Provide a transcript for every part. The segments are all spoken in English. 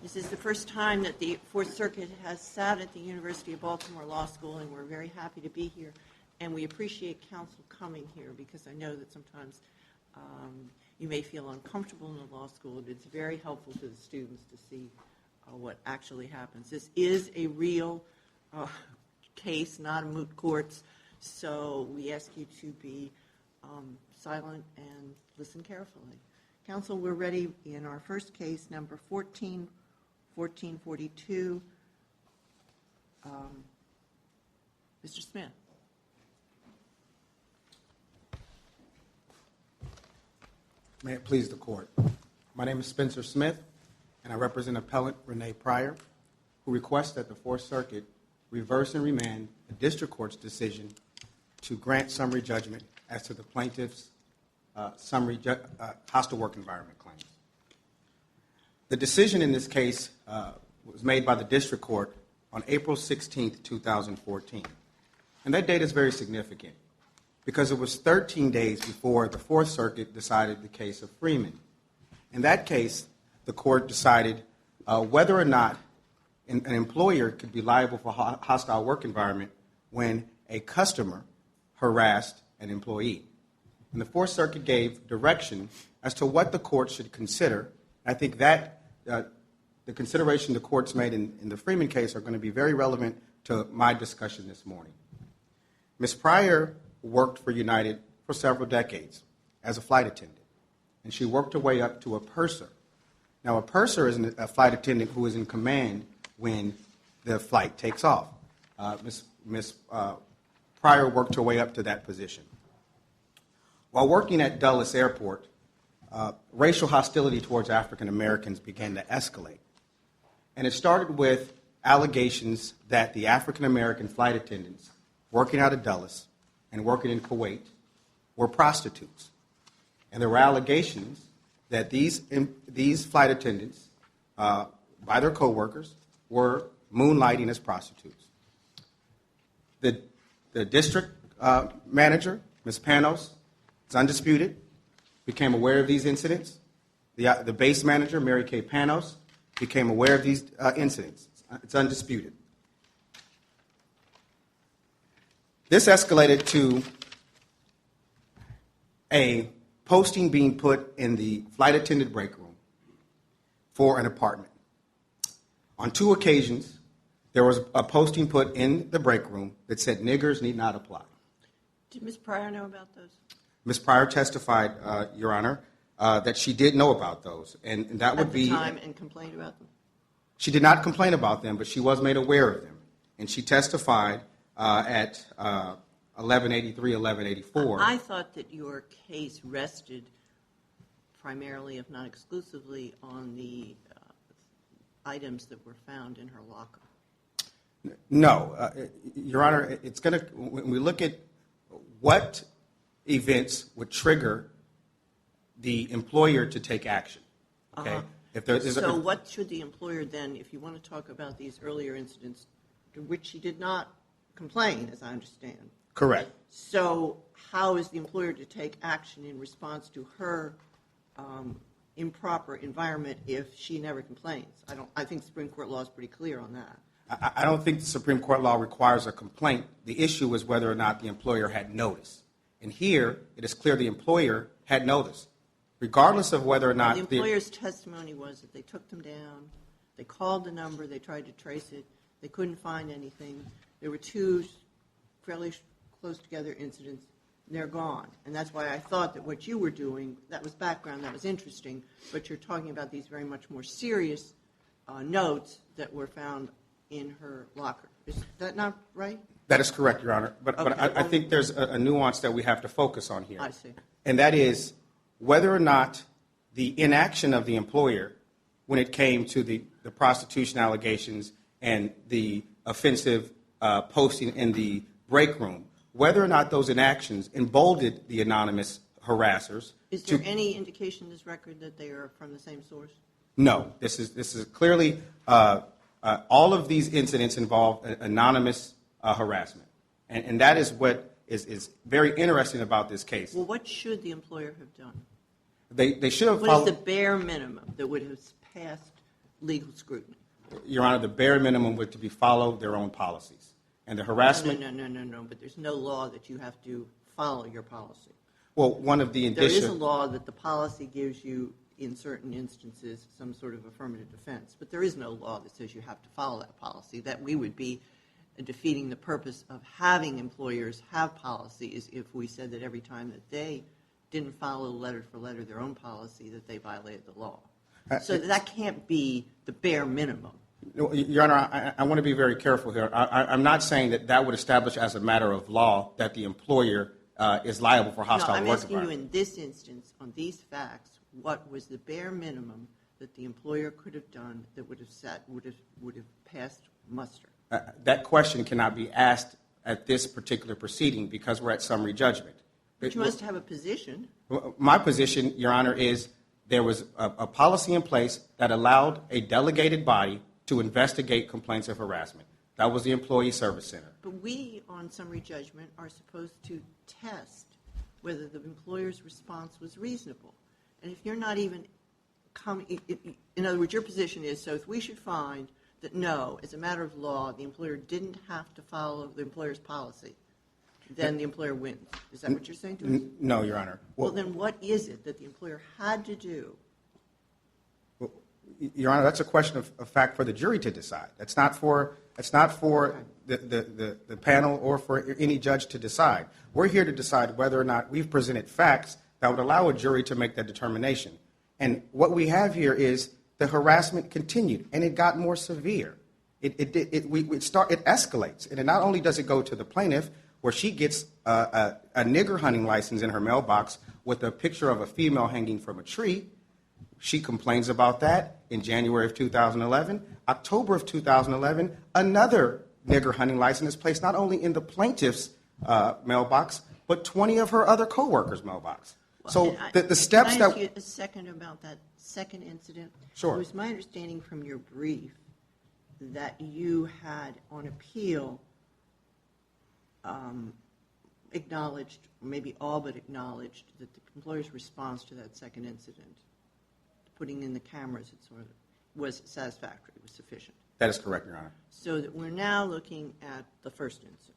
This is the first time that the Fourth Circuit has sat at the University of Baltimore Law School, and we're very happy to be here. And we appreciate counsel coming here because I know that sometimes you may feel uncomfortable in the law school, and it's very helpful to the students to see what actually happens. This is a real case, not a moot courts, so we ask you to be silent and listen carefully. Counsel, we're ready in our first case, number 1442. Mr. Smith. May it please the court. My name is Spencer Smith, and I represent appellant Renee Pryor, who requests that the Fourth Circuit reverse and remand the district court's decision to grant summary judgment as to the plaintiff's hostile work environment claims. The decision in this case was made by the district court on April 16, 2014. And that date is very significant because it was 13 days before the Fourth Circuit decided the case of Freeman. In that case, the court decided whether or not an employer could be liable for hostile work environment when a customer harassed an employee. And the Fourth Circuit gave direction as to what the court should consider. I think that the consideration the courts made in the Freeman case are going to be very relevant to my discussion this morning. Ms. Pryor worked for United for several decades as a flight attendant, and she worked her way up to a purser. Now, a purser is a flight attendant who is in command when the flight takes off. Ms. Pryor worked her way up to that position. While working at Dulles Airport, racial hostility towards African Americans began to escalate. And it started with allegations that the African American flight attendants working out of Dulles and working in Kuwait were prostitutes. And there were allegations that these flight attendants, by their coworkers, were moonlighting as prostitutes. The district manager, Ms. Panos, it's undisputed, became aware of these incidents. The base manager, Mary Kay Panos, became aware of these incidents. It's undisputed. This escalated to a posting being put in the flight attendant break room for an apartment. On 2 occasions, there was a posting put in the break room that said niggers need not apply. Did Ms. Pryor know about those? Ms. Pryor testified, Your Honor, that she did know about those, and that would be... At the time, and complained about them? She did not complain about them, but she was made aware of them, and she testified at 1183, 1184. I thought that your case rested primarily, if not exclusively, on the items that were found in her locker. No, Your Honor, it's going to... When we look at what events would trigger the employer to take action, okay? So what should the employer then, if you want to talk about these earlier incidents, to which she did not complain, as I understand? Correct. So how is the employer to take action in response to her improper environment if she never complains? I think Supreme Court law is pretty clear on that. I don't think the Supreme Court law requires a complaint. The issue is whether or not the employer had notice. And here, it is clear the employer had notice, regardless of whether or not... The employer's testimony was that they took them down, they called the number, they tried to trace it, they couldn't find anything. There were 2 fairly close together incidents, and they're gone. And that's why I thought that what you were doing, that was background, that was interesting, but you're talking about these very much more serious notes that were found in her locker. Is that not right? That is correct, Your Honor. But I think there's a nuance that we have to focus on here. I see. And that is whether or not the inaction of the employer when it came to the prostitution allegations and the offensive posting in the break room, whether or not those inactions emboldened the anonymous harassers. Is there any indication in this record that they are from the same source? No. This is clearly, all of these incidents involve anonymous harassment. And that is what is very interesting about this case. Well, what should the employer have done? They should have followed... What is the bare minimum that would have passed legal scrutiny? Your Honor, the bare minimum would to be follow their own policies. And the harassment... No, but there's no law that you have to follow your policy. Well, one of the There is indicia... a law that the policy gives you, in certain instances, some sort of affirmative defense. But there is no law that says you have to follow that policy. That we would be defeating the purpose of having employers have policies if we said that every time that they didn't follow letter for letter their own policy that they violated the law. So that can't be the bare minimum. Your Honor, I want to be very careful here. I'm not saying that that would establish as a matter of law that the employer is liable for hostile work environment. I'm asking you in this instance, on these facts, what was the bare minimum that the employer could have done that would have passed muster? That question cannot be asked at this particular proceeding because we're at summary judgment. But you must have a position. My position, Your Honor, is there was a policy in place that allowed a delegated body to investigate complaints of harassment. That was the Employee Service Center. But we, on summary judgment, are supposed to test whether the employer's response was reasonable. And if you're not even coming, in other words, your position is, so if we should find that no, as a matter of law, the employer didn't have to follow the employer's policy, then the employer wins. Is that what you're saying to us? No, Your Honor. Well, then what is it that the employer had to do? Well, Your Honor, that's a question of fact for the jury to decide. It's not for the panel or for any judge to decide. We're here to decide whether or not we've presented facts that would allow a jury to make that determination. And what we have here is the harassment continued, and it got more severe. It escalates, and it not only does it go to the plaintiff, where she gets a nigger hunting license in her mailbox with a picture of a female hanging from a tree. She complains about that in January of 2011. October of 2011, another nigger hunting license is placed not only in the plaintiff's mailbox, but 20 of her other co-workers' mailbox. So the steps that... Can I ask you a second about that second incident? Sure. It was my understanding from your brief that you had, on appeal, acknowledged, maybe all but acknowledged, that the employer's response to that second incident, putting in the cameras, it sort of was satisfactory, was sufficient. That is correct, Your Honor. So that we're now looking at the first incident.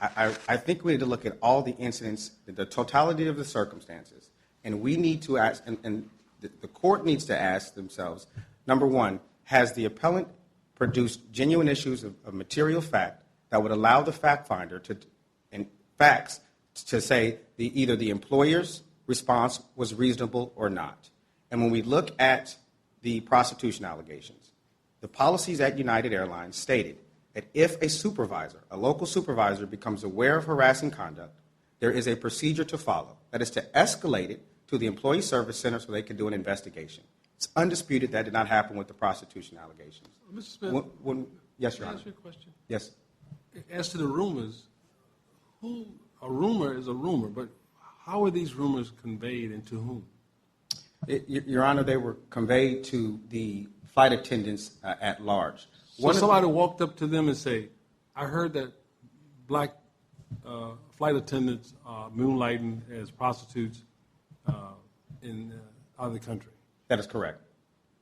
I think we need to look at all the incidents, the totality of the circumstances, and we need to ask, and the court needs to ask themselves, number one, has the appellant produced genuine issues of material fact that would allow the fact finder to say either the employer's response was reasonable or not. And when we look at the prostitution allegations, the policies at United Airlines stated that if a supervisor, a local supervisor, becomes aware of harassing conduct, there is a procedure to follow. That is to escalate it to the Employee Service Center so they can do an investigation. It's undisputed that did not happen with the prostitution allegations. Mr. Smith, yes, Your can I Honor. ask you a question? Yes. As to the rumors, a rumor is a rumor, but how are these rumors conveyed and to whom? Your Honor, they were conveyed to the flight attendants at large. So somebody walked up to them and say, I heard that black flight attendants are moonlighting as prostitutes in other country. That is correct.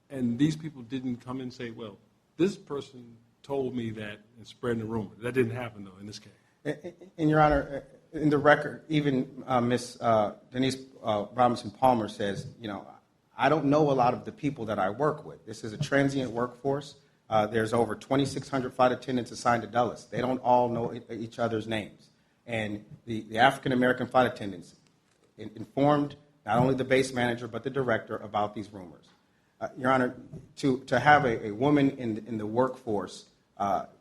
And these people didn't come and say, well, this person told me that and spreading the rumor. That didn't happen, though, in this case. And, Your Honor, in the record, even Ms. Denise Robinson-Palmer says, I don't know a lot of the people that I work with. This is a transient workforce. There's over 2,600 flight attendants assigned to Dulles. They don't all know each other's names. And the African-American flight attendants informed not only the base manager but the director about these rumors. Your Honor, to have a woman in the workforce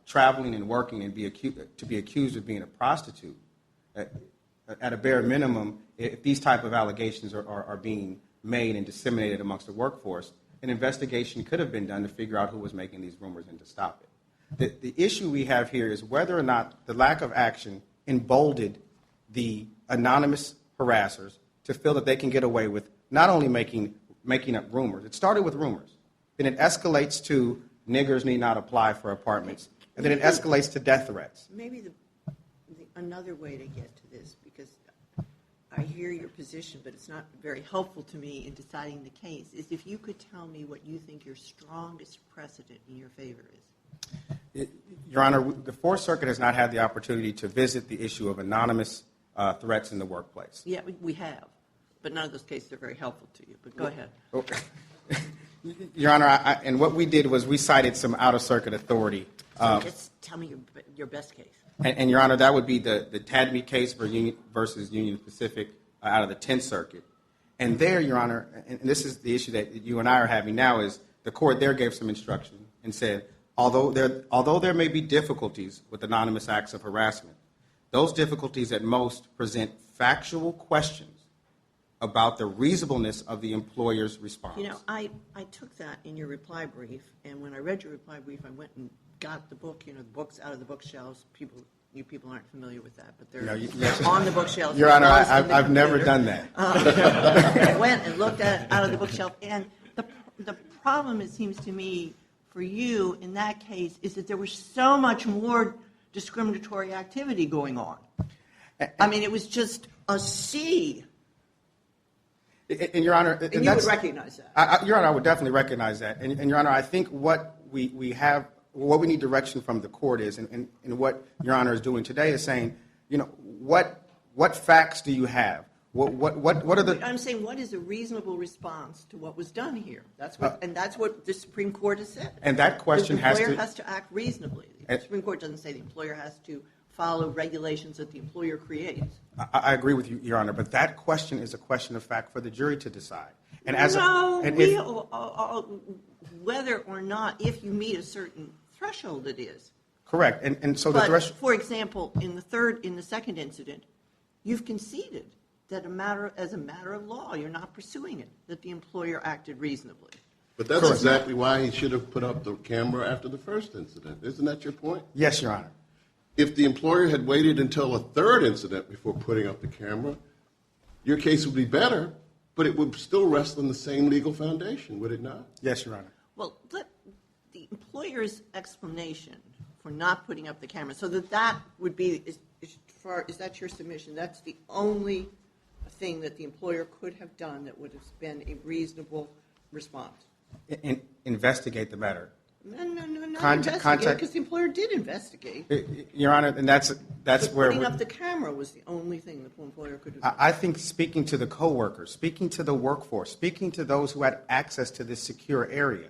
traveling and working and to be accused of being a prostitute, at a bare minimum, if these type of allegations are being made and disseminated amongst the workforce, an investigation could have been done to figure out who was making these rumors and to stop it. The issue we have here is whether or not the lack of action emboldened the anonymous harassers to feel that they can get away with not only making up rumors. It started with rumors. Then it escalates to niggers need not apply for apartments. And then it escalates to death threats. Maybe another way to get to this, because I hear your position, but it's not very helpful to me in deciding the case, is if you could tell me what you think your strongest precedent in your favor is. Your Honor, the Fourth Circuit has not had the opportunity to visit the issue of anonymous threats in the workplace. Yeah, we have, but none of those cases are very helpful to you, but go ahead. Okay. Your Honor, and what we did was we cited some out-of-circuit authority. So just tell me your best case. And Your Honor, that would be the Tadme case versus Union Pacific out of the 10th Circuit. And there, Your Honor, and this is the issue that you and I are having now, is the court there gave some instruction and said, although there may be difficulties with anonymous acts of harassment, those difficulties at most present factual questions about the reasonableness of the employer's response. You know, I took that in your reply brief, and when I read your reply brief, I went and got the book, the books out of the bookshelves. You people aren't familiar with that, but they're on the bookshelves. Your Honor, I've never done that. I went and looked at it out of the bookshelf, and the problem, it seems to me, for you in that case, is that there was so much more discriminatory activity going on. I mean, it was just a sea. And Your Honor, and you would recognize that. Your Honor, I would definitely recognize that. And Your Honor, I think what we have, what we need direction from the court is, and what Your Honor is doing today is saying, what facts do you have? What are the? I'm saying, what is a reasonable response to what was done here? That's what the Supreme Court has said. And that question the employer has to act reasonably. The Supreme Court doesn't say the employer has to follow regulations that the employer creates. I agree with you, Your Honor, but that question is a question of fact for the jury to decide. And whether or not, if you meet a certain threshold, it is. Correct. And so the threshold. For example, in the second incident, you've conceded that as a matter of law, you're not pursuing it, that the employer acted reasonably. But that's exactly why he should have put up the camera after the first incident. Isn't that your point? Yes, Your Honor. If the employer had waited until a third incident before putting up the camera, your case would be better, but it would still rest on the same legal foundation, would it not? Yes, Your Honor. Well, the employer's explanation for not putting up the camera, so that would be, is that your submission? That's the only thing that the employer could have done that would have been a reasonable response? Investigate the matter. No, not investigate, because the employer did investigate. Your Honor, and that's where putting up the camera was the only thing the employer could have done. I think speaking to the coworkers, speaking to the workforce, speaking to those who had access to this secure area,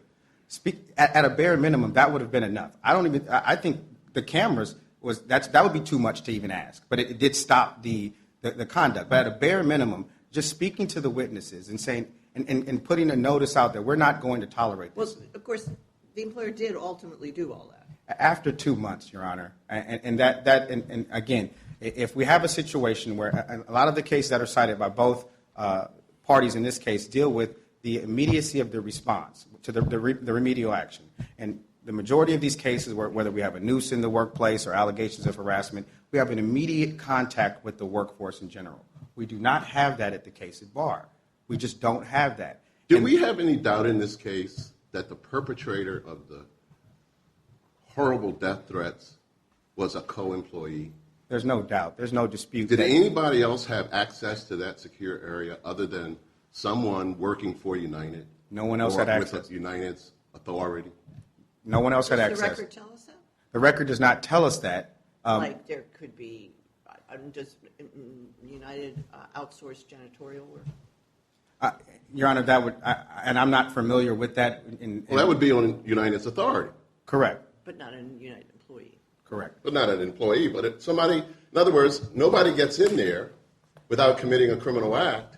at a bare minimum, that would have been enough. I think the cameras that would be too much to even ask, but it did stop the conduct. But at a bare minimum, just speaking to the witnesses and saying and putting a notice out there, we're not going to tolerate this. Well, of course, the employer did ultimately do all that. After 2 months, Your Honor, and again, if we have a situation where a lot of the cases that are cited by both parties in this case deal with the immediacy of the response to the remedial action, and the majority of these cases, whether we have a noose in the workplace or allegations of harassment, we have an immediate contact with the workforce in general. We do not have that at the case at bar. We just don't have that. Did we have any doubt in this case that the perpetrator of the horrible death threats was a co-employee? There's no doubt. There's no dispute. Did anybody else have access to that secure area other than someone working for United? No one else had access. With United's authority? No one else had Does access. the record tell us that? The record does not tell us that. Like there could be, does United outsource janitorial work? Your Honor, that would, and I'm not familiar with that. Well, that would be on United's authority. Correct. But not a United employee. Correct. But not an employee, but somebody, in other words, nobody gets in there without committing a criminal act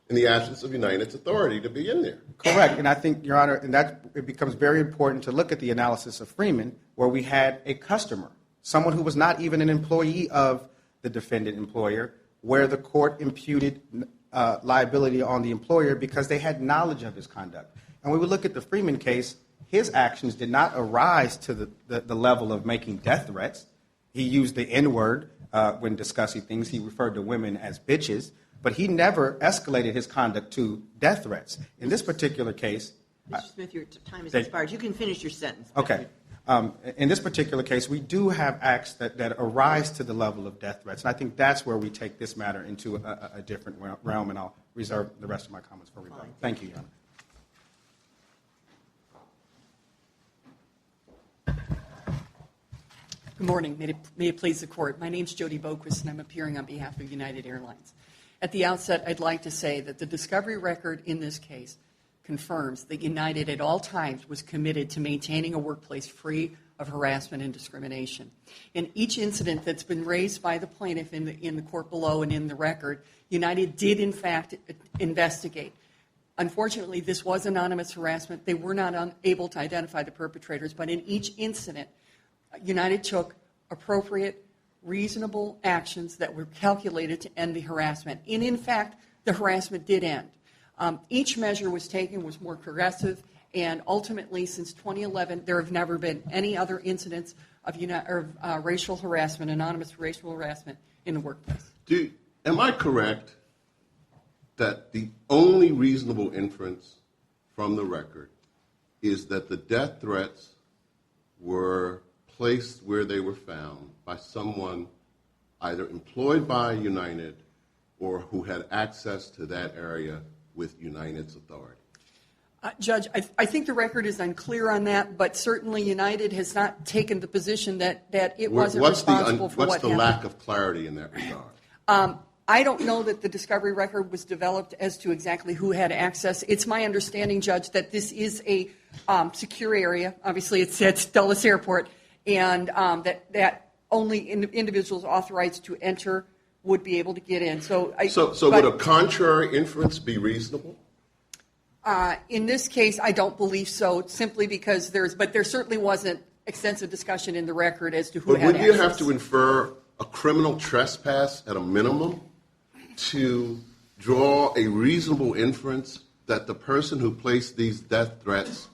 in the absence of United's authority to be in there. Correct. And I think, Your Honor, and that it becomes very important to look at the analysis of Freeman, where we had a customer, someone who was not even an employee of the defendant employer, where the court imputed liability on the employer because they had knowledge of his conduct. And when we look at the Freeman case, his actions did not arise to the level of making death threats. He used the N-word when discussing things. He referred to women as bitches, but he never escalated his conduct to death threats. In this particular case... Mr. Smith, your time has expired. You can finish your sentence. Okay. In this particular case, we do have acts that arise to the level of death threats, and I think that's where we take this matter into a different realm, and I'll reserve the rest of my comments for rebuttal. Thank you, Your Honor. Good morning. May it please the Court. My name is Jody Boquist, and I'm appearing on behalf of United Airlines. At the outset, I'd like to say that the discovery record in this case confirms that United at all times was committed to maintaining a workplace free of harassment and discrimination. In each incident that's been raised by the plaintiff in the court below and in the record, United did, in fact, investigate. Unfortunately, this was anonymous harassment. They were not able to identify the perpetrators, but in each incident, United took appropriate, reasonable actions that were calculated to end the harassment. And in fact, the harassment did end. Each measure was taken was more progressive, and ultimately, since 2011, there have never been any other incidents of racial harassment, anonymous racial harassment in the workplace. Am I correct that the only reasonable inference from the record is that the death threats were placed where they were found by someone either employed by United or who had access to that area with United's authority? Judge, I think the record is unclear on that, but certainly United has not taken the position that it wasn't responsible for what happened. What's the lack of clarity in that regard? I don't know that the discovery record was developed as to exactly who had access. It's my understanding, Judge, that this is a secure area. Obviously, it's at Dulles Airport, and that only individuals authorized to enter would be able to get in. So would a contrary inference be reasonable? In this case, I don't believe so, simply because there certainly wasn't extensive discussion in the record as to who had access. But would you have to infer a criminal trespass at a minimum to draw a reasonable inference that the person who placed these death threats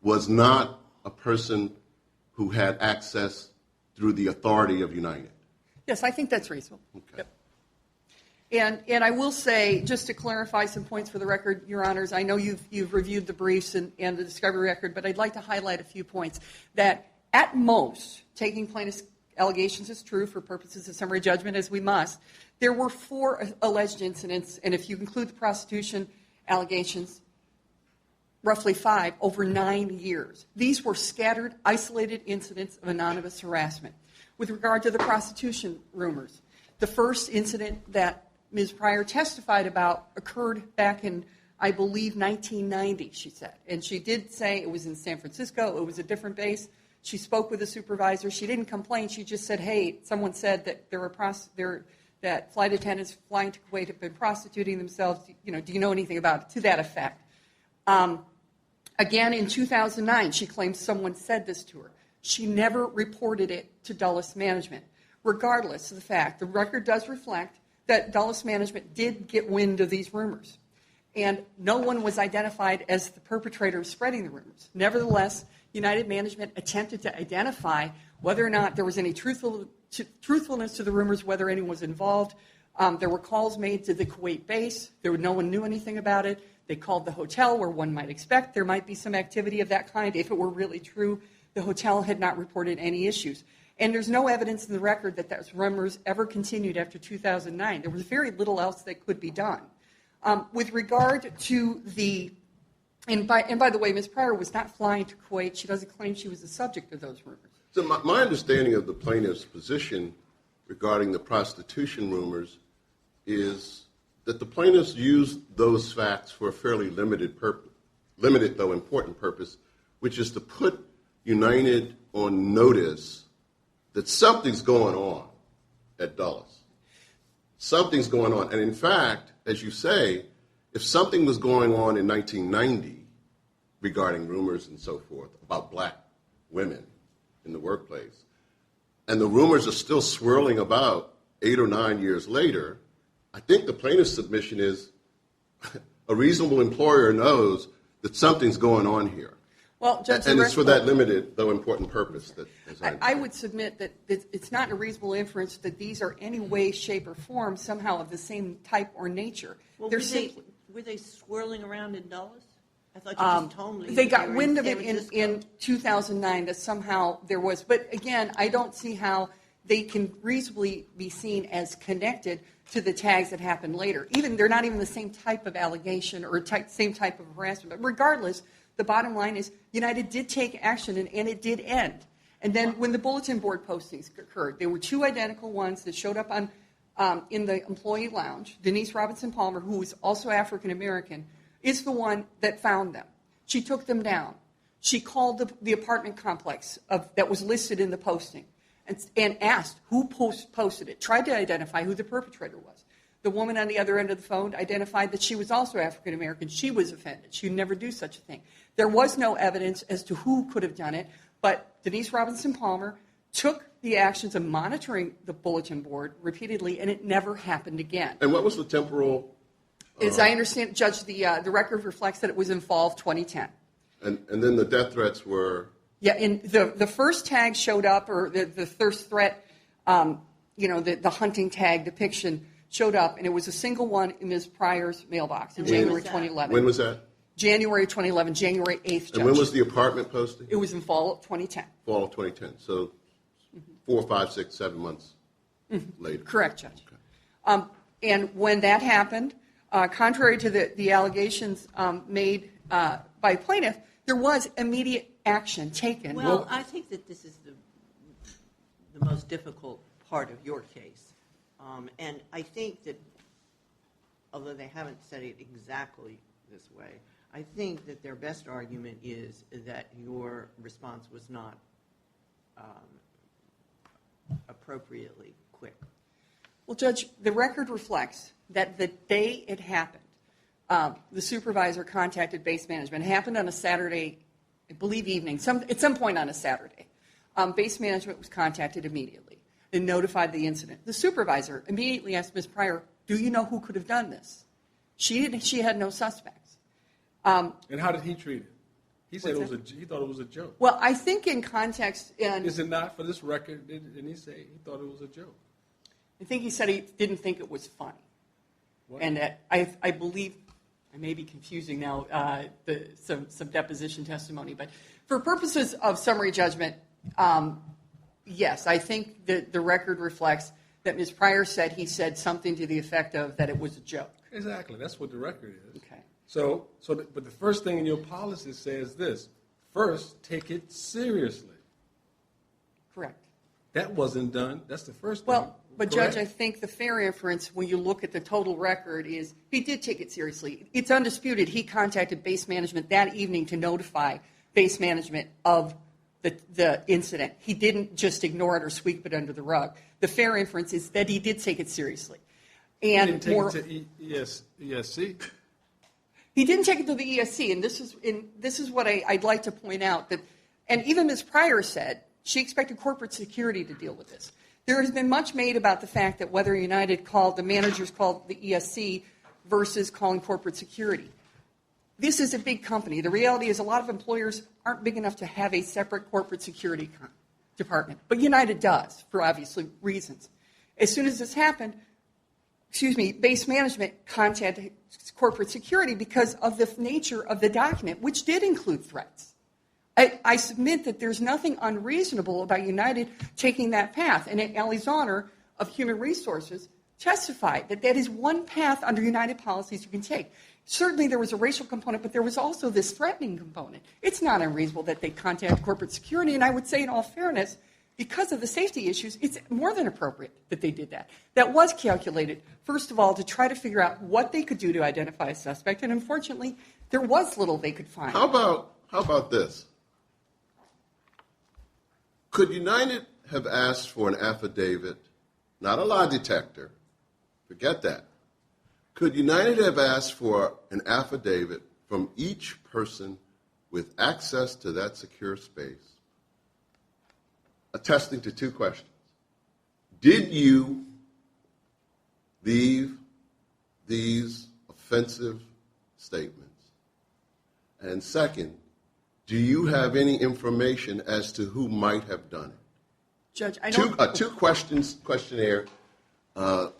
was not a person who had access through the authority of United? Yes, I think that's reasonable. Okay. Yep. And I will say, just to clarify some points for the record, Your Honors, I know you've reviewed the briefs and the discovery record, but I'd like to highlight a few points that, at most, taking plaintiff's allegations as true for purposes of summary judgment, as we must, there were 4 alleged incidents, and if you include the prostitution allegations, roughly 5 over 9 years. These were scattered, isolated incidents of anonymous harassment. With regard to the prostitution rumors, the first incident that Ms. Pryor testified about occurred back in, I believe, 1990, she said. And she did say it was in San Francisco, it was a different base. She spoke with the supervisor. She didn't complain. She just said, hey, someone said that that flight attendants flying to Kuwait have been prostituting themselves. Do you know anything about it? To that effect. Again, in 2009, she claims someone said this to her. She never reported it to Dulles Management. Regardless of the fact, the record does reflect that Dulles Management did get wind of these rumors. And no one was identified as the perpetrator of spreading the rumors. Nevertheless, United Management attempted to identify whether or not there was any truthfulness to the rumors, whether anyone was involved. There were calls made to the Kuwait base. No one knew anything about it. They called the hotel, where one might expect there might be some activity of that kind. If it were really true, the hotel had not reported any issues. And there's no evidence in the record that those rumors ever continued after 2009. There was very little else that could be done. With regard to and by the way, Ms. Pryor was not flying to Kuwait. She doesn't claim she was the subject of those rumors. So my understanding of the plaintiff's position regarding the prostitution rumors is that the plaintiffs used those facts for a fairly limited though important purpose, which is to put United on notice that something's going on at Dulles. Something's going on. And in fact, as you say, if something was going on in 1990 regarding rumors and so forth about black women in the workplace, and the rumors are still swirling about 8 or 9 years later, I think the plaintiff's submission is a reasonable employer knows that something's going on here. Well, Judge, and it's for that limited, though important purpose. I would submit that it's not a reasonable inference that these are any way, shape, or form somehow of the same type or nature. Well, were they swirling around in Dulles? I thought you just told me They that got were wind in of it San in Francisco. 2009 that somehow there was, but again, I don't see how they can reasonably be seen as connected to the tags that happened later. Even they're not even the same type of allegation or same type of harassment. But regardless, the bottom line is United did take action and it did end. And then when the bulletin board postings occurred, there were two identical ones that showed up on in the employee lounge. Denise Robinson Palmer, who was also African American, is the one that found them. She took them down. She called the apartment complex that was listed in the posting and asked who posted it, tried to identify who the perpetrator was. The woman on the other end of the phone identified that she was also African American. She was offended. She would never do such a thing. There was no evidence as to who could have done it, but Denise Robinson Palmer took the actions of monitoring the bulletin board repeatedly, and it never happened again. And what was the temporal? As I understand, Judge, the record reflects that it was in fall of 2010. And then the death threats were? Yeah, and the first tag showed up, or the first threat, the hunting tag depiction showed up, and it was a single one in Ms. Pryor's mailbox in And when January was that? 2011. When was that? January 2011, January 8th, Judge. And when was the apartment posting? It was in fall of 2010. Fall of 2010. So 4, 5, 6, 7 months later. Correct, Judge. And when that happened, contrary to the allegations made by plaintiff, there was immediate action taken. Well, I think that this is the most difficult part of your case. And I think that, although they haven't said it exactly this way, I think that their best argument is that your response was not appropriately quick. Well, Judge, the record reflects that the day it happened, the supervisor contacted base management. It happened on a Saturday, I believe evening, at some point on a Saturday. Base management was contacted immediately and notified the incident. The supervisor immediately asked Ms. Pryor, do you know who could have done this? She had no suspects. And how did he treat it? He said he thought it was a joke. Well, I think in context, and Is it not for this record? Didn't he say he thought it was a joke? I think he said he didn't think it was funny. What? And I believe, I may be confusing now some deposition testimony, but for purposes of summary judgment, yes, I think that the record reflects that Ms. Pryor said he said something to the effect of that it was a joke. Exactly. That's what the record is. Okay. But the first thing in your policy says this: first, take it seriously. Correct. That wasn't done. That's the first thing. Well, but Correct? Judge, I think the fair inference when you look at the total record is he did take it seriously. It's undisputed. He contacted base management that evening to notify base management of the incident. He didn't just ignore it or sweep it under the rug. The fair inference is that he did take it seriously. He And didn't take more, it to ESC. he didn't take it to the ESC, and this is what I'd like to point out. That, and even Ms. Pryor said she expected corporate security to deal with this. There has been much made about the fact that whether United the managers called the ESC versus calling corporate security. This is a big company. The reality is a lot of employers aren't big enough to have a separate corporate security department, but United does for obvious reasons. As soon as this happened, base management contacted corporate security because of the nature of the document, which did include threats. I submit that there's nothing unreasonable about United taking that path. And Allie Zahner of Human Resources testified that that is one path under United policies you can take. Certainly there was a racial component, but there was also this threatening component. It's not unreasonable that they contact corporate security, and I would say in all fairness, because of the safety issues, it's more than appropriate that they did that. That was calculated, first of all, to try to figure out what they could do to identify a suspect, and unfortunately, there was little they could find. How about this? Could United have asked for an affidavit, not a lie detector, forget that. Could United have asked for an affidavit from each person with access to that secure space, attesting to two questions? Did you leave these offensive statements? And second, do you have any information as to who might have done it? Judge, I don't... Two questionnaire.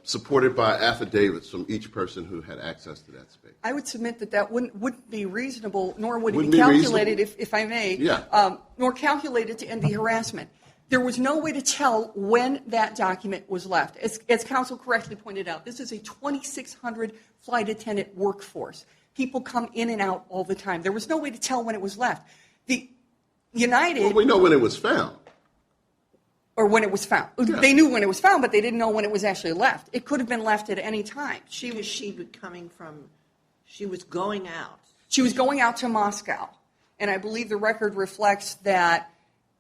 supported by affidavits from each person who had access to that space. I would submit that wouldn't be reasonable, nor would it Wouldn't be be calculated, reasonable? if I may, Yeah. nor calculated to end the harassment. There was no way to tell when that document was left. As counsel correctly pointed out, this is a 2,600 flight attendant workforce. People come in and out all the time. There was no way to tell when it was left. The United... Well, we know when it was found. Or when it was found. Yeah. They knew when it was found, but they didn't know when it was actually left. It could have been left at any time. She was going out. She was going out to Moscow, and I believe the record reflects that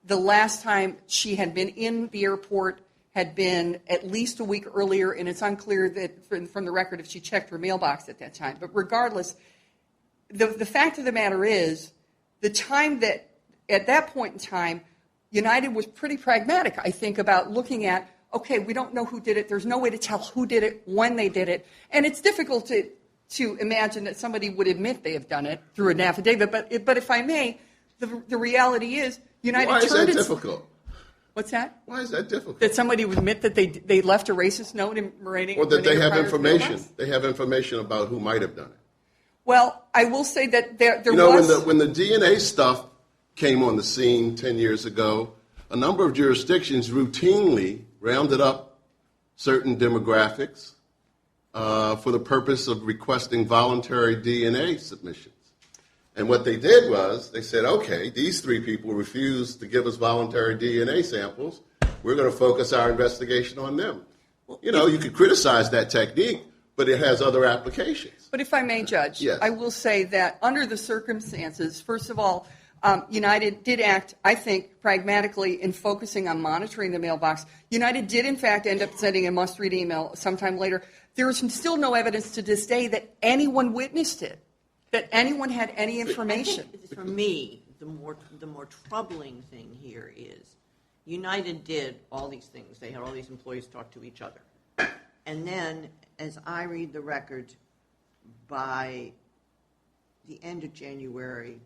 the last time she had been in the airport had been at least a week earlier, and it's unclear that from the record if she checked her mailbox at that time. But regardless, the fact of the matter is, the time that, at that point in time, United was pretty pragmatic, I think, about looking at, okay, we don't know who did it. There's no way to tell who did it, when they did it. And it's difficult to imagine that somebody would admit they have done it through an affidavit. But if I may, the reality is United Why is that turned its... difficult? What's that? Why is that difficult? That somebody would admit that they left a racist note in Renee. Or that they have Pryor's information. mailbox? They have information about who might have done it. Well, I will say that there You know, was... when the DNA stuff came on the scene 10 years ago, a number of jurisdictions routinely rounded up certain demographics for the purpose of requesting voluntary DNA submissions. And what they did was they said, okay, these three people refused to give us voluntary DNA samples. We're going to focus our investigation on them. You know, you could criticize that technique, but it has other applications. But if I may, Judge, Yes. I will say that under the circumstances, first of all, United did act, I think, pragmatically in focusing on monitoring the mailbox. United did, in fact, end up sending a must-read email sometime later. There is still no evidence to this day that anyone witnessed it, that anyone had any information. I think for me, the more troubling thing here is United did all these things. They had all these employees talk to each other. And then, as I read the record, by the end of January,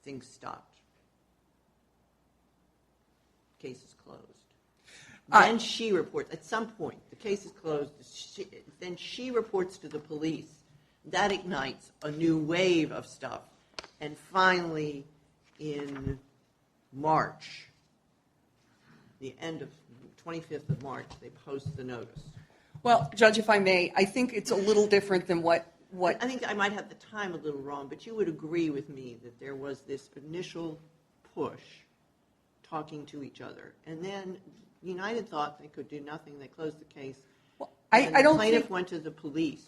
things stopped. Case is closed. Then she reports, at some point, the case is closed, then she reports to the police. That ignites a new wave of stuff. And finally, in March, the end of 25th of March, they post the notice. Well, Judge, if I may, I think it's a little different than what I think I might have the time a little wrong, but you would agree with me that there was this initial push talking to each other. And then United thought they could do nothing. They closed the case. Well, And I don't the plaintiff think... went to the police.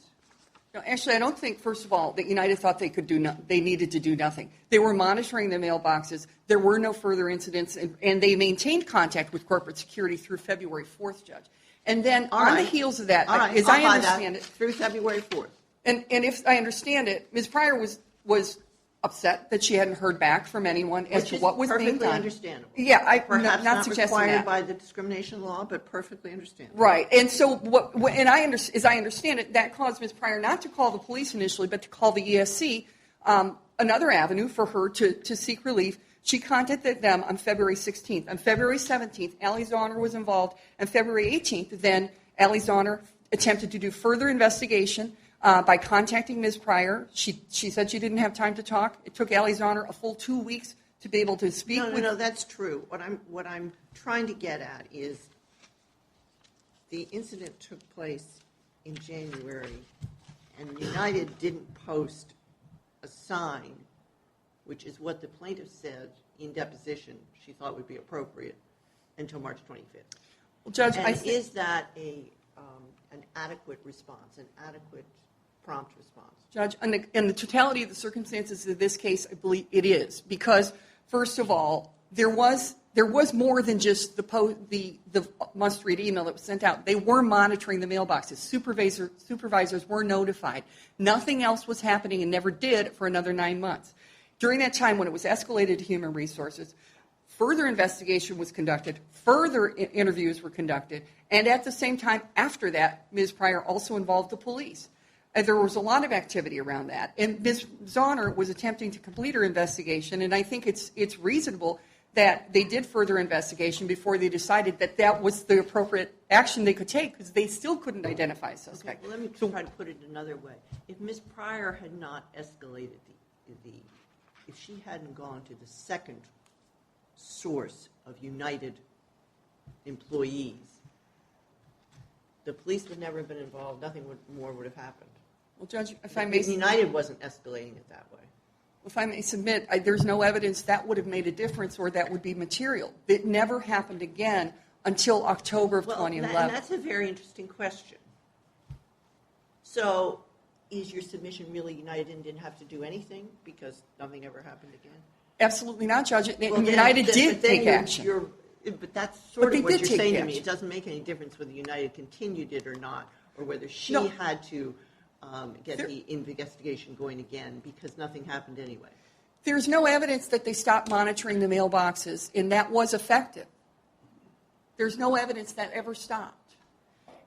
No, actually, I don't think, first of all, that United thought they needed to do nothing. They were monitoring the mailboxes. There were no further incidents, and they maintained contact with corporate security through February 4th, Judge. And then All on right. the heels of that, All right, as I'll I buy understand that it, through February 4th. and if I understand it, Ms. Pryor was upset that she hadn't heard back from anyone as Which to is what was being perfectly done. understandable. Yeah, Perhaps not suggesting required that. by the discrimination law, but perfectly understandable. Right, and so as I understand it, that caused Ms. Pryor not to call the police initially, but to call the ESC, another avenue for her to seek relief. She contacted them on February 16th. On February 17th, Allie Zahner was involved. On February 18th, then Allie Zahner attempted to do further investigation by contacting Ms. Pryor. She said she didn't have time to talk. It took Allie Zahner a full 2 weeks to be able to speak with... No, that's true. What I'm trying to get at is the incident took place in January, and United didn't post a sign, which is what the plaintiff said in deposition she thought would be appropriate, until March 25th. Well, Judge, And I think... is that an adequate response, an adequate prompt response? Judge, in the totality of the circumstances of this case, I believe it is. Because, first of all, there was more than just the must-read email that was sent out. They were monitoring the mailboxes. Supervisors were notified. Nothing else was happening and never did for another 9 months. During that time when it was escalated to Human Resources, further investigation was conducted, further interviews were conducted, and at the same time after that, Ms. Pryor also involved the police. And there was a lot of activity around that. And Ms. Zahner was attempting to complete her investigation, and I think it's reasonable that they did further investigation before they decided that that was the appropriate action they could take, because they still couldn't identify a Okay, suspect. well, let me try to put it another way. If Ms. Pryor had not escalated if she hadn't gone to the second source of United employees, the police would never have been involved, nothing more would have happened. Well, Judge, if I may, United wasn't escalating it that way. if I may submit, there's no evidence that would have made a difference or that would be material. It never happened again until October of Well, 2011. and that's a very interesting question. So is your submission really United didn't have to do anything because nothing ever happened again? Absolutely not, Judge. Well, then- United but did then take you're- action. But that's But sort they of what did you're take saying to me. action. It doesn't make any difference whether United continued it or not, or whether she No. had to get There- the investigation going again because nothing happened anyway. There's no evidence that they stopped monitoring the mailboxes, and that was effective. There's no evidence that ever stopped.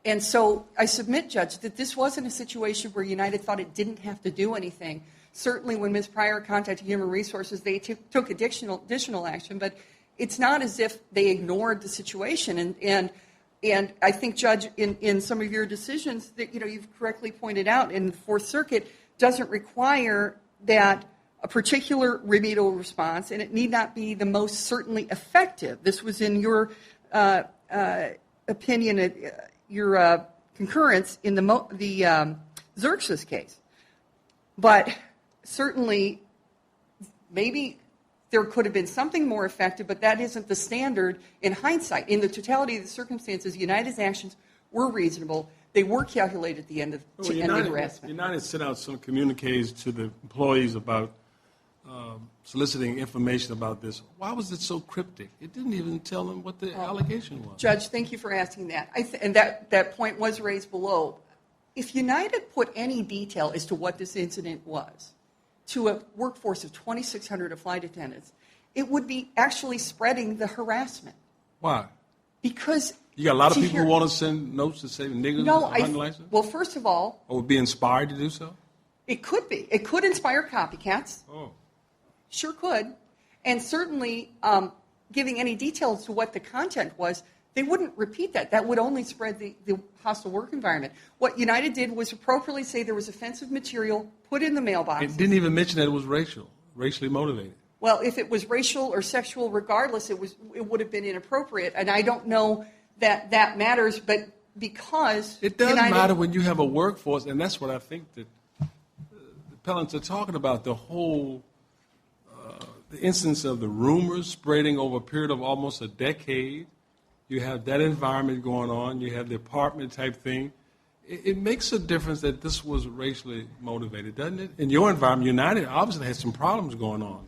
And so I submit, Judge, that this wasn't a situation where United thought it didn't have to do anything. Certainly when Ms. Pryor contacted Human Resources, they took additional action, but it's not as if they ignored the situation. And I think, Judge, in some of your decisions that you've correctly pointed out, in the Fourth Circuit doesn't require that a particular remedial response, and it need not be the most certainly effective. This was in your opinion, your concurrence in the Xerxes case. But certainly, maybe there could have been something more effective, but that isn't the standard in hindsight. In the totality of the circumstances, United's actions were reasonable. They were calculated at the end of ending harassment. United sent out some communiques to the employees about soliciting information about this. Why was it so cryptic? It didn't even tell them what the allegation was. Judge, thank you for asking that. And that point was raised below. If United put any detail as to what this incident was to a workforce of 2,600 flight attendants, it would be actually spreading the harassment. Why? Because You got a lot of to people hear- who want to send notes that say niggers No, on hunting license? well, first of all, Or would be inspired to do so? it could be. It could inspire copycats. Oh. Sure could. And certainly, giving any details to what the content was, they wouldn't repeat that. That would only spread the hostile work environment. What United did was appropriately say there was offensive material put in the mailbox. It didn't even mention that it was racially motivated. Well, if it was racial or sexual, regardless, it would have been inappropriate. And I don't know that matters, but because It does United, matter when you have a workforce, and that's what I think that the appellants are talking about, the whole the instance of the rumors spreading over a period of almost a decade. You have that environment going on. You have the apartment type thing. It makes a difference that this was racially motivated, doesn't it? In your environment, United obviously has some problems going on.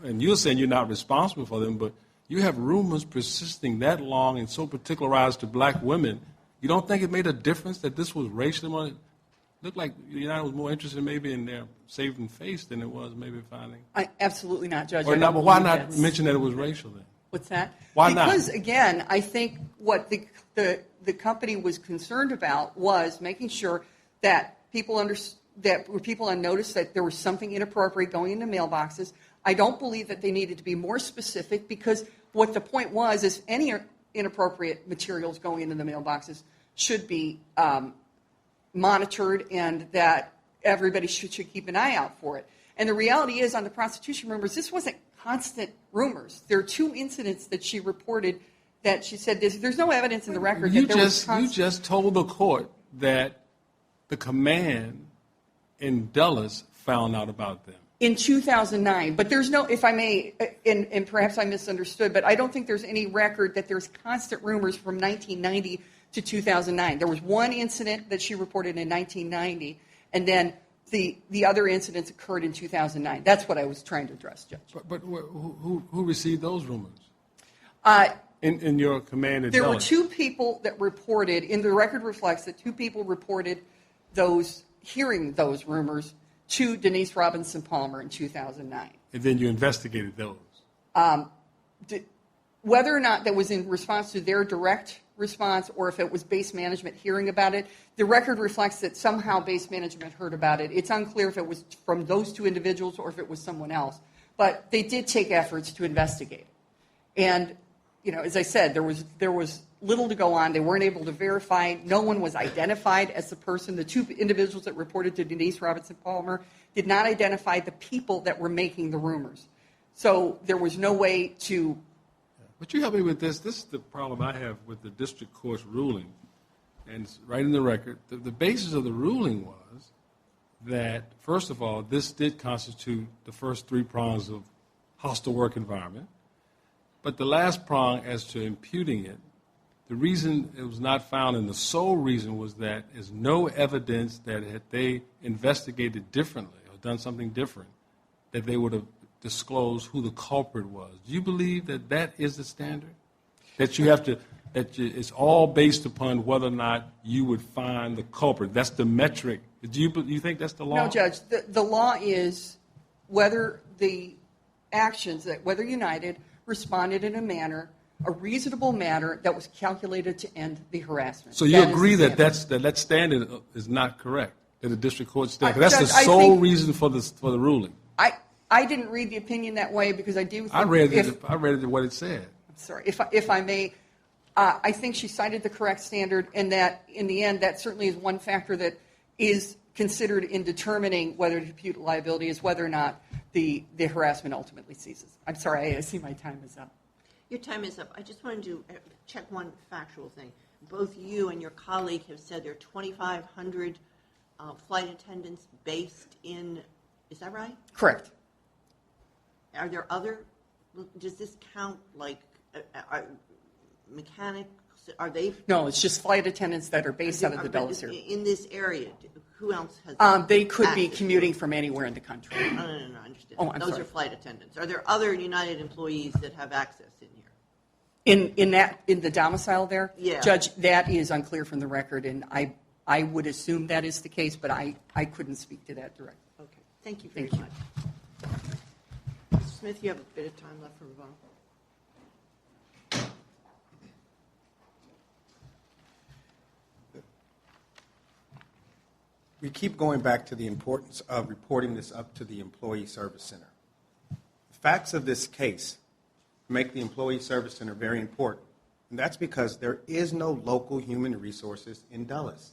And you're saying you're not responsible for them, but you have rumors persisting that long and so particularized to black women. You don't think it made a difference that this was racially motivated? Looked like United was more interested maybe in their saving face than it was maybe finding. absolutely not, Judge. Or I not, don't but why believe not that's- mention that it was racial then? What's that? Why not? Because, again, I think what the company was concerned about was making sure that people on notice that there was something inappropriate going into mailboxes. I don't believe that they needed to be more specific, because what the point was is any inappropriate materials going into the mailboxes should be monitored, and that everybody should keep an eye out for it. And the reality is, on the prostitution rumors, this wasn't constant rumors. There are 2 incidents that she reported that she said there's no evidence in the record that there was constant. You just told the court that the command in Dulles found out about them. In 2009, but there's no, if I may, and perhaps I misunderstood, but I don't think there's any record that there's constant rumors from 1990 to 2009. There was one incident that she reported in 1990, and then the other incidents occurred in 2009. That's what I was trying to address, Judge. But who received those rumors? In your command at There were Dulles? 2 people that reported, and the record reflects that 2 people reported hearing those rumors to Denise Robinson Palmer in 2009. And then you investigated those. Whether or not that was in response to their direct response, or if it was base management hearing about it, the record reflects that somehow base management heard about it. It's unclear if it was from those 2 individuals or if it was someone else. But they did take efforts to investigate. And, as I said, there was little to go on. They weren't able to verify. No one was identified as the person. The two individuals that reported to Denise Robinson Palmer did not identify the people that were making the rumors. So there was no way to. But you help me with this. This is the problem I have with the district court's ruling. And it's right in the record. The basis of the ruling was that, first of all, this did constitute the first three prongs of hostile work environment. But the last prong, as to imputing it, the reason it was not found, and the sole reason was that there's no evidence that had they investigated differently or done something different, that they would have disclosed who the culprit was. Do you believe that that is the standard? That you have to, it's all based upon whether or not you would find the culprit. That's the metric. Do you think that's the law? No, Judge. The law is whether the actions, whether United responded in a reasonable manner that was calculated to end the harassment. So you agree that that standard is not correct, that the district court standard? That's Judge, the sole reason for the ruling. I didn't read the opinion that way because I do think I read it what it said. Sorry, if I may, I think she cited the correct standard, and that in the end, that certainly is one factor that is considered in determining whether to impute liability, is whether or not the harassment ultimately ceases. I'm sorry, I see my time is up. Your time is up. I just wanted to check one factual thing. Both you and your colleague have said there are 2,500 flight attendants based in, is that right? Correct. Are there other, does this count like mechanics? Are they? No, it's just flight attendants that are based out of the Dulles area. In this area, who else has? They could be commuting from anywhere in the country. No, I understand. Oh, I'm Those sorry. are flight attendants. Are there other United employees that have access in here? In the domicile there? Yeah. Judge, that is unclear from the record, and I would assume that is the case, but I couldn't speak to that directly. Okay. Thank you very Thank you. much. Mr. Smith, you have a bit of time left for rebuttal. We keep going back to the importance of reporting this up to the Employee Service Center. The facts of this case make the Employee Service Center very important, and that's because there is no local human resources in Dulles.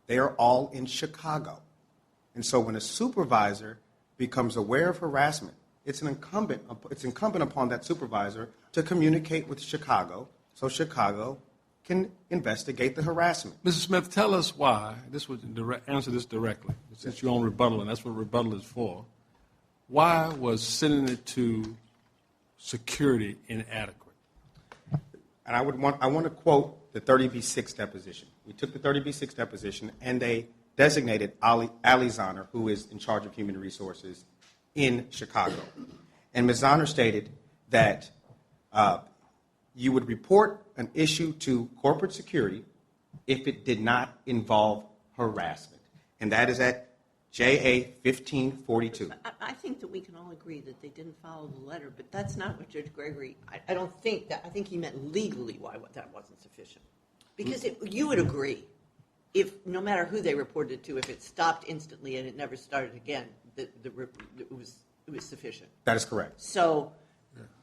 They are all in Chicago. And so when a supervisor becomes aware of harassment, it's incumbent upon that supervisor to communicate with Chicago so Chicago can investigate the harassment. Mr. Smith, tell us why. This would answer this directly, since you're on rebuttal, and that's what rebuttal is for. Why was sending it to security inadequate? And I want to quote the 30B6 deposition. We took the 30B6 deposition, and they designated Ali Zahner, who is in charge of human resources in Chicago. And Ms. Zahner stated that you would report an issue to corporate security if it did not involve harassment. And that is at JA 1542. I think that we can all agree that they didn't follow the letter, but that's not what Judge Gregory, I don't think that, I think he meant legally why that wasn't sufficient. Because you would agree, if no matter who they reported it to, if it stopped instantly and it never started again, it was sufficient. That is correct. So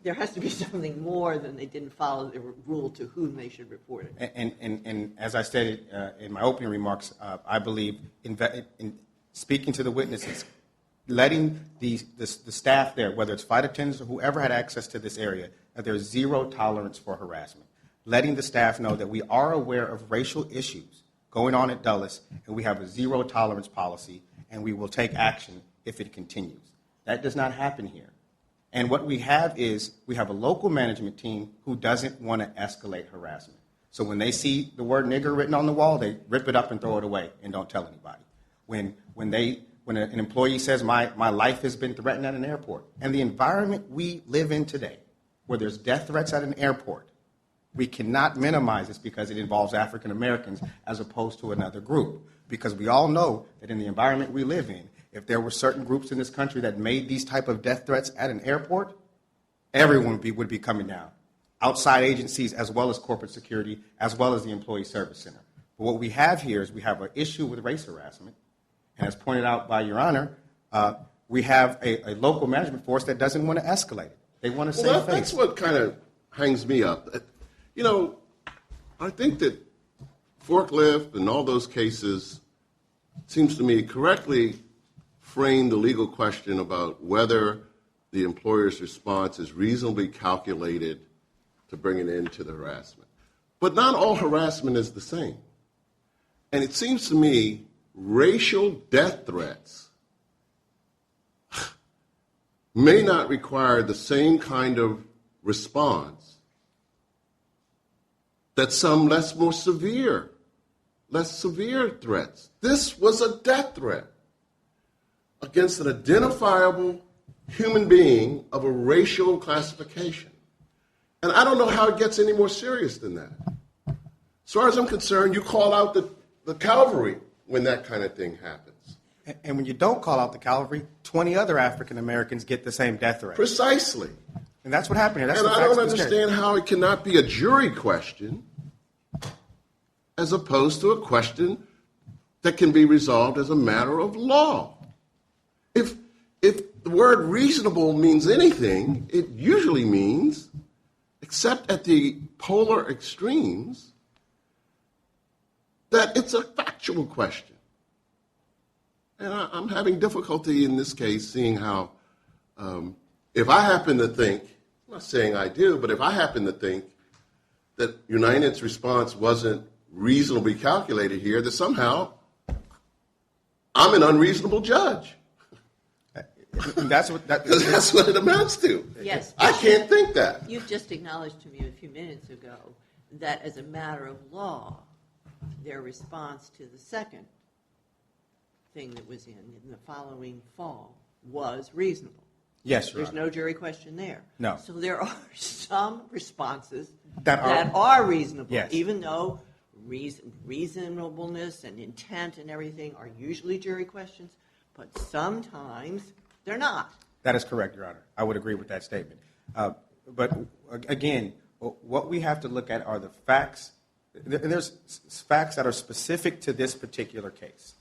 there has to be something more than they didn't follow the rule to whom they should report it. And as I stated in my opening remarks, I believe in speaking to the witnesses, letting the staff there, whether it's flight attendants or whoever had access to this area, that there's zero tolerance for harassment. Letting the staff know that we are aware of racial issues going on at Dulles, and we have a zero tolerance policy, and we will take action if it continues. That does not happen here. And what we have is we have a local management team who doesn't want to escalate harassment. So when they see the word nigger written on the wall, they rip it up and throw it away and don't tell anybody. When an employee says, my life has been threatened at an airport, and the environment we live in today, where there's death threats at an airport, we cannot minimize this because it involves African Americans as opposed to another group. Because we all know that in the environment we live in, if there were certain groups in this country that made these type of death threats at an airport, everyone would be coming down. Outside agencies as well as corporate security, as well as the Employee Service Center. But what we have here is we have an issue with race harassment. And as pointed out by Your Honor, we have a local management force that doesn't want to escalate it. They want to save face. That's what kind of hangs me up. You know, I think that forklift and all those cases seems to me correctly frame the legal question about whether the employer's response is reasonably calculated to bring an end to the harassment. But not all harassment is the same. And it seems to me racial death threats may not require the same kind of response that some less severe threats. This was a death threat against an identifiable human being of a racial classification. And I don't know how it gets any more serious than that. As far as I'm concerned, you call out the cavalry when that kind of thing happens. And when you don't call out the cavalry, 20 other African Americans get the same death threat. Precisely. And that's what happened here. That's And the I facts don't of this case. understand how it cannot be a jury question as opposed to a question that can be resolved as a matter of law. If the word reasonable means anything, it usually means, except at the polar extremes, that it's a factual question. And I'm having difficulty in this case seeing how, if I happen to think, I'm not saying I do, but if I happen to think that United's response wasn't reasonably calculated here, that somehow I'm an unreasonable judge. And that's what Because that's what it amounts to. Yes. I can't think that. You've just acknowledged to me a few minutes ago that as a matter of law, their response to the second thing that was in the following fall was reasonable. Yes, Your There's Honor. no jury question there. No. So there are some responses That that are- are reasonable, Yes. even though reasonableness and intent and everything are usually jury questions, but sometimes they're not. That is correct, Your Honor. I would agree with that statement. But again, what we have to look at are the facts. There's facts that are specific to this particular case.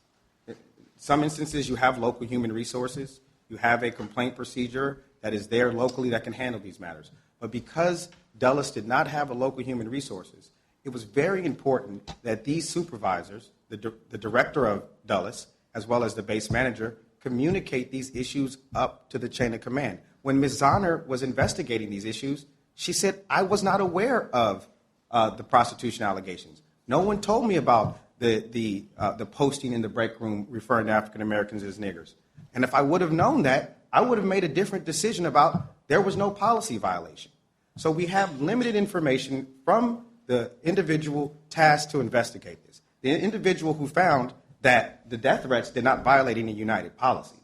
In some instances, you have local human resources. You have a complaint procedure that is there locally that can handle these matters. But because Dulles did not have a local human resources, it was very important that these supervisors, the director of Dulles, as well as the base manager, communicate these issues up to the chain of command. When Ms. Zahner was investigating these issues, she said, I was not aware of the prostitution allegations. No one told me about the posting in the break room referring to African Americans as niggers. And if I would have known that, I would have made a different decision about there was no policy violation. So we have limited information from the individual tasked to investigate this. The individual who found that the death threats did not violate any United policy.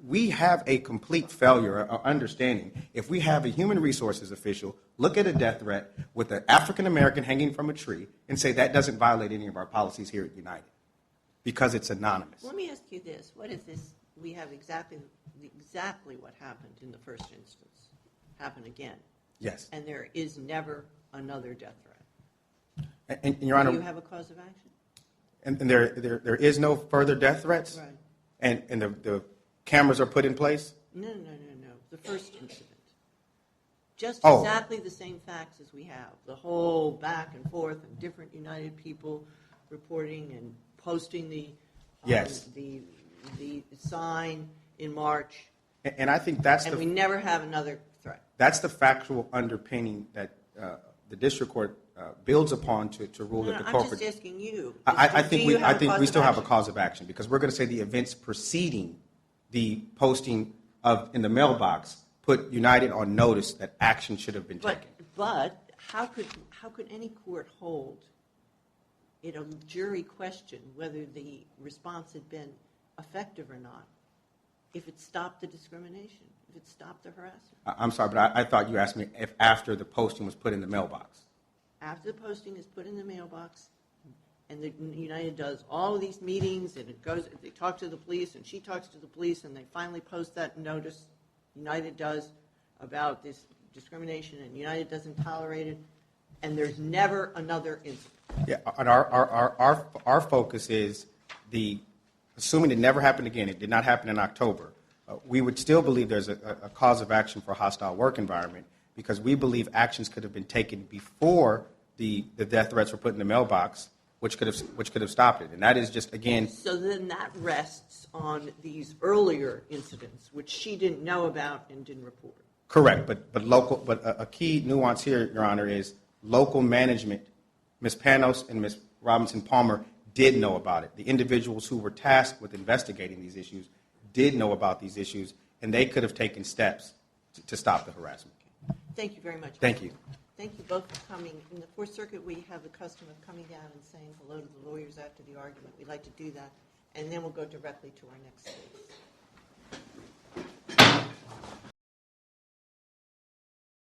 We have a complete failure of understanding. If we have a human resources official look at a death threat with an African American hanging from a tree and say that doesn't violate any of our policies here at United because it's anonymous. Let me ask you this. What if this, we have exactly what happened in the first instance happen again? Yes. And there is never another death threat. And Your Honor, Do you have a cause of action? and there is no further death threats? Right. And the cameras are put in place? No. The first incident. Just Oh. exactly the same facts as we have. The whole back and forth and different United people reporting and posting the Yes. the sign in March, And I think that's and we never have another threat. that's the factual underpinning that the district court builds upon to rule No, that the I'm corporate. just asking you. I Do think you have a cause we of still have a action? cause of action because we're going to say the events preceding the posting of in the mailbox put United on notice that action should have been taken. But how could any court hold it a jury question whether the response had been effective or not if it stopped the discrimination, if it stopped the harassment? I'm sorry, but I thought you asked me if after the posting was put in the mailbox. After the posting is put in the mailbox, and the United does all of these meetings, and they talk to the police, and she talks to the police, and they finally post that notice, United does, about this discrimination, and United doesn't tolerate it, and there's never another incident. Yeah, and our focus is assuming it never happened again, it did not happen in October, we would still believe there's a cause of action for a hostile work environment because we believe actions could have been taken before the death threats were put in the mailbox, which could have stopped it. And that is just, again, So then that rests on these earlier incidents, which she didn't know about and didn't report. correct. But a key nuance here, Your Honor, is local management, Ms. Panos and Ms. Robinson Palmer, did know about it. The individuals who were tasked with investigating these issues did know about these issues, and they could have taken steps to stop the harassment. Thank you very much. Thank you. Thank you both for coming. In the Fourth Circuit, we have the custom of coming down and saying hello to the lawyers after the argument. We like to do that, and then we'll go directly to our next case.